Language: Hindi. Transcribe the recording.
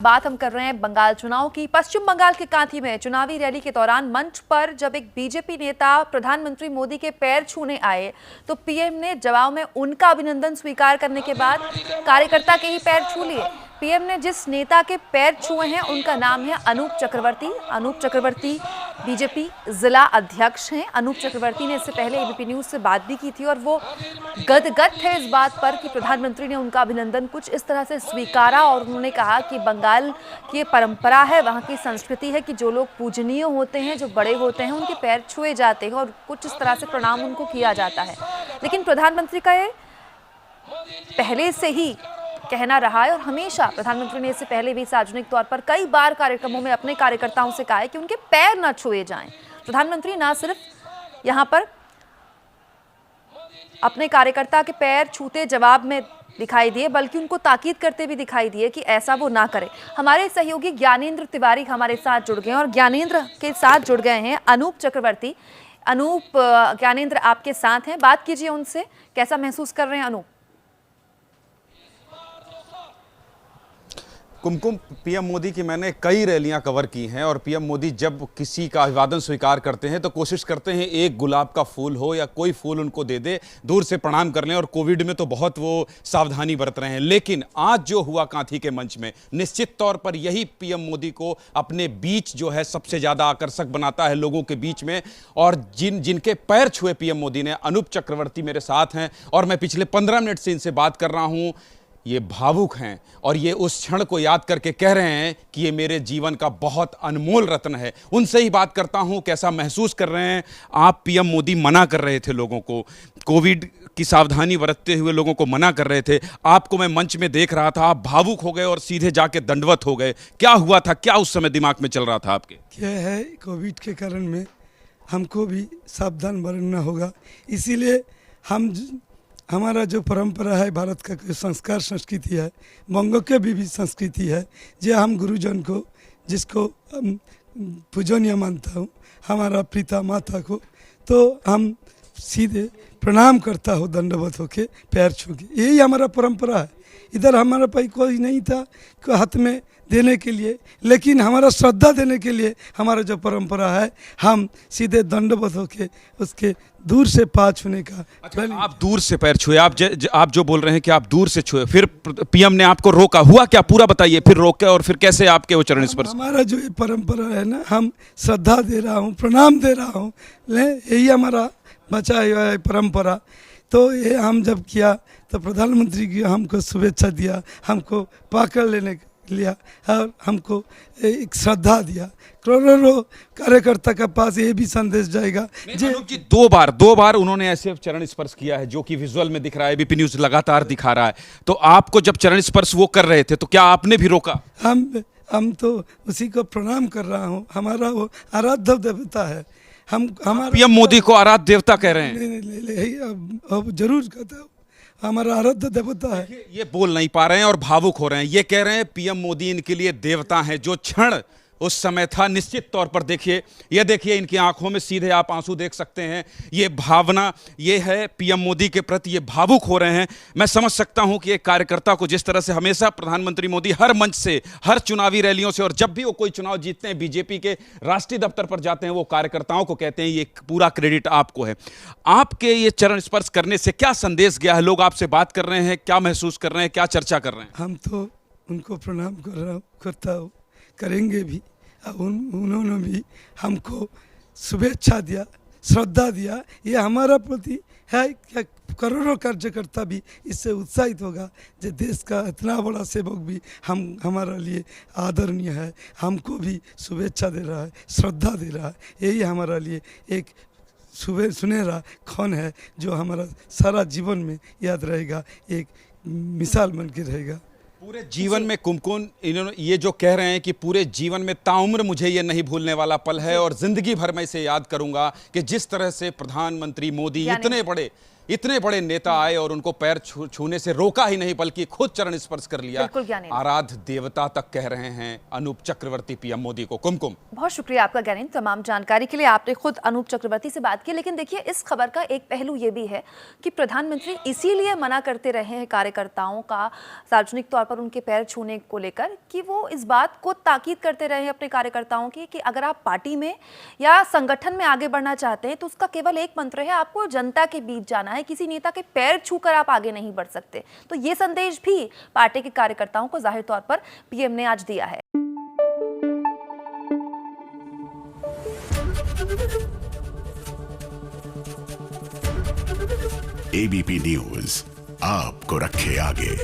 बात हम कर रहे हैं बंगाल चुनाव की। पश्चिम बंगाल के कांथी में चुनावी रैली के दौरान मंच पर जब एक बीजेपी नेता प्रधानमंत्री मोदी के पैर छूने आए तो पीएम ने जवाब में उनका अभिनंदन स्वीकार करने के बाद कार्यकर्ता के ही पैर छू लिए। पीएम ने जिस नेता के पैर छुए हैं उनका नाम है अनूप चक्रवर्ती। अनूप चक्रवर्ती बीजेपी जिला अध्यक्ष हैं। अनूप चक्रवर्ती ने इससे पहले एबीपी न्यूज से बात भी की थी और वो गदगद थे इस बात पर कि प्रधानमंत्री ने उनका अभिनंदन कुछ इस तरह से स्वीकारा और उन्होंने कहा कि बंगाल की परंपरा है, वहाँ की संस्कृति है कि जो लोग पूजनीय होते हैं, जो बड़े होते हैं, उनके पैर छुए जाते हैं और कुछ इस तरह से प्रणाम उनको किया जाता है। लेकिन प्रधानमंत्री का ये पहले से ही कहना रहा है और हमेशा प्रधानमंत्री ने इससे पहले भी सार्वजनिक तौर पर कई बार कार्यक्रमों में अपने कार्यकर्ताओं से कहा है कि उनके पैर न छुए जाएं। प्रधानमंत्री ना सिर्फ यहां पर अपने कार्यकर्ता के पैर छूते जवाब में दिखाई दिए बल्कि उनको ताकीद करते भी दिखाई दिए कि ऐसा वो ना करे। हमारे सहयोगी ज्ञानेंद्र तिवारी हमारे साथ जुड़ गए हैं और ज्ञानेंद्र के साथ जुड़ गए हैं अनूप चक्रवर्ती। अनूप, ज्ञानेंद्र आपके साथ हैं, बात कीजिए उनसे, कैसा महसूस कर रहे हैं अनूप? कुमकुम, पीएम मोदी की मैंने कई रैलियां कवर की हैं और पीएम मोदी जब किसी का अभिवादन स्वीकार करते हैं तो कोशिश करते हैं एक गुलाब का फूल हो या कोई फूल उनको दे दे, दूर से प्रणाम कर लें। और कोविड में तो बहुत वो सावधानी बरत रहे हैं। लेकिन आज जो हुआ कांथी के मंच में, निश्चित तौर पर यही पीएम मोदी को अपने बीच जो है सबसे ज़्यादा आकर्षक बनाता है लोगों के बीच में। और जिनके पैर छुए पीएम मोदी ने, अनूप चक्रवर्ती मेरे साथ हैं और मैं पिछले 15 मिनट से इनसे बात कर रहा हूँ। ये भावुक हैं और ये उस क्षण को याद करके कह रहे हैं कि ये मेरे जीवन का बहुत अनमोल रत्न है। उनसे ही बात करता हूं, कैसा महसूस कर रहे हैं आप? पीएम मोदी मना कर रहे थे लोगों को, कोविड की सावधानी बरतते हुए लोगों को मना कर रहे थे। आपको मैं मंच में देख रहा था, आप भावुक हो गए और सीधे जाके दंडवत हो गए। क्या हुआ था, क्या उस समय दिमाग में चल रहा था आपके? क्या है, कोविड के कारण में हमको भी सावधान बरतना होगा। इसीलिए हमारा जो परंपरा है, भारत का संस्कार संस्कृति है, बंगों के भी संस्कृति है, जो हम गुरुजन को, जिसको पूजनीय मानता हूँ, हमारा पिता माता को, तो हम सीधे प्रणाम करता हो दंडवत होके, पैर छू के। यही हमारा परंपरा है। इधर हमारा पास कोई नहीं था हाथ में देने के लिए, लेकिन हमारा श्रद्धा देने के लिए हमारा जो परंपरा है, हम सीधे दंडवत होके उसके दूर से पैर छूने का। अच्छा, आप दूर से पैर छुए, आप जो बोल रहे हैं कि आप दूर से छुए, फिर पीएम ने आपको रोका, हुआ क्या पूरा बताइए? फिर रोके और फिर कैसे आपके वो चरण स्पर्श? हमारा जो ये परंपरा है ना, हम श्रद्धा दे रहा हूँ, प्रणाम दे रहा हूँ, यही हमारा बचा हुआ है परंपरा। तो ये हम जब किया तो प्रधानमंत्री की हमको शुभेच्छा दिया, हमको पाकर लेने लिया और हमको एक श्रद्धा दिया। करोड़ों कार्यकर्ता के पास ये भी संदेश जाएगा जी। दो बार उन्होंने ऐसे चरण स्पर्श किया है, जो कि विजुअल में दिख रहा है, एबीपी न्यूज लगातार दिखा रहा है। तो आपको जब चरण स्पर्श वो कर रहे थे तो क्या आपने भी रोका? हम तो उसी को प्रणाम कर रहा हूँ। हमारा वो आराध्य देवता है। हमारा पीएम मोदी को आराध्य देवता कह रहे हैं? नहीं, जरूर कहता हूँ, हमारा आराध्य देवता है। ये बोल नहीं पा रहे हैं और भावुक हो रहे हैं। ये कह रहे हैं पीएम मोदी इनके लिए देवता हैं। जो क्षण उस समय था, निश्चित तौर पर देखिए, ये देखिए इनकी आंखों में सीधे आप आंसू देख सकते हैं। ये भावना, ये है पीएम मोदी के प्रति, ये भावुक हो रहे हैं। मैं समझ सकता हूं कि एक कार्यकर्ता को, जिस तरह से हमेशा प्रधानमंत्री मोदी हर मंच से, हर चुनावी रैलियों से, और जब भी वो कोई चुनाव जीतते हैं, बीजेपी के राष्ट्रीय दफ्तर पर जाते हैं, वो कार्यकर्ताओं को कहते हैं ये पूरा क्रेडिट आपको है। आपके ये चरण स्पर्श करने से क्या संदेश गया है? लोग आपसे बात कर रहे हैं, क्या महसूस कर रहे हैं, क्या चर्चा कर रहे हैं? हम तो उनको प्रणाम करता हूँ, करेंगे भी। उन्होंने भी हमको शुभेच्छा दिया, श्रद्धा दिया। ये हमारा प्रति है। क्या करोड़ों कार्यकर्ता भी इससे उत्साहित होगा, जो देश का इतना बड़ा सेवक भी हमारा लिए आदरणीय है, हमको भी शुभेच्छा दे रहा है, श्रद्धा दे रहा है। यही हमारा लिए एक सुनहरा क्षण है, जो हमारा सारा जीवन में याद रहेगा, एक मिसाल बन के रहेगा पूरे जीवन में। कुमकुम, इन्होंने ये जो कह रहे हैं कि पूरे जीवन में, ताउम्र मुझे ये नहीं भूलने वाला पल है और जिंदगी भर मैं इसे याद करूंगा कि जिस तरह से प्रधानमंत्री मोदी इतने बड़े इतने बड़े नेता आए और उनको पैर छूने से रोका ही नहीं बल्कि खुद चरण स्पर्श कर लिया। बिल्कुल ज्ञानेंद्र। आराध्य देवता तक कह रहे हैं अनूप चक्रवर्ती पीएम मोदी को। कुमकुम, बहुत शुक्रिया आपका ज्ञानेंद्र, तमाम जानकारी के लिए। आपने खुद अनूप चक्रवर्ती से बात की, लेकिन देखिए इस खबर का एक पहलू ये भी है कि प्रधानमंत्री इसीलिए मना करते रहे हैं कार्यकर्ताओं का सार्वजनिक तौर पर उनके पैर छूने को लेकर कि वो इस बात को ताकीद करते रहे हैं अपने कार्यकर्ताओं की कि अगर आप पार्टी में या संगठन में आगे बढ़ना चाहते हैं तो उसका केवल एक मंत्र है, आपको जनता के बीच जाना है, किसी नेता के पैर छूकर आप आगे नहीं बढ़ सकते। तो ये संदेश भी पार्टी के कार्यकर्ताओं को जाहिर तौर पर पीएम ने आज दिया है। एबीपी न्यूज आपको रखे आगे।